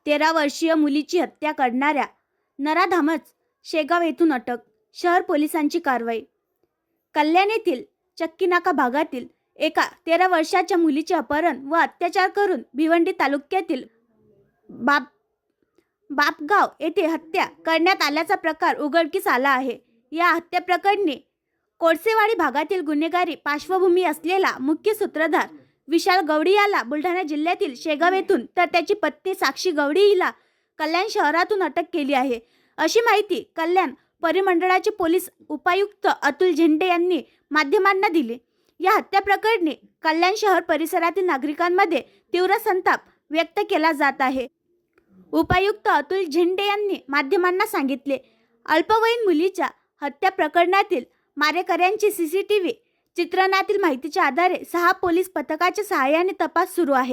13 वर्षीय मुलीची हत्या करणाऱ्या नराधामच शेगाव येथून अटक. शहर पोलिसांची कारवाई. कल्याण येथील चक्कीनाका भागातील एका 13 वर्षाच्या मुलीचे अपहरण व अत्याचार करून भिवंडी तालुक्यातील बापगाव येथे हत्या करण्यात आल्याचा प्रकार उघडकीस आला आहे. या हत्या प्रकरणी कोळसेवाडी भागातील गुन्हेगारी पार्श्वभूमी असलेला मुख्य सूत्रधार विशाल गवडी याला बुलढाणा जिल्ह्यातील शेगाव येथून तर त्याची पत्नी साक्षी गवडी हिला कल्याण शहरातून अटक केली आहे, अशी माहिती कल्याण परिमंडळाचे पोलीस उपायुक्त अतुल झेंडे यांनी माध्यमांना दिली. या हत्या प्रकरणी कल्याण शहर परिसरातील नागरिकांमध्ये तीव्र संताप व्यक्त केला जात आहे. उपायुक्त अतुल झेंडे यांनी माध्यमांना सांगितले, अल्पवयीन मुलीच्या हत्या प्रकरणातील मारेकऱ्यांची सीसीटीव्ही चित्रणातील माहितीच्या आधारे 6 पोलीस पथकाच्या सहाय्याने तपास सुरू आहे.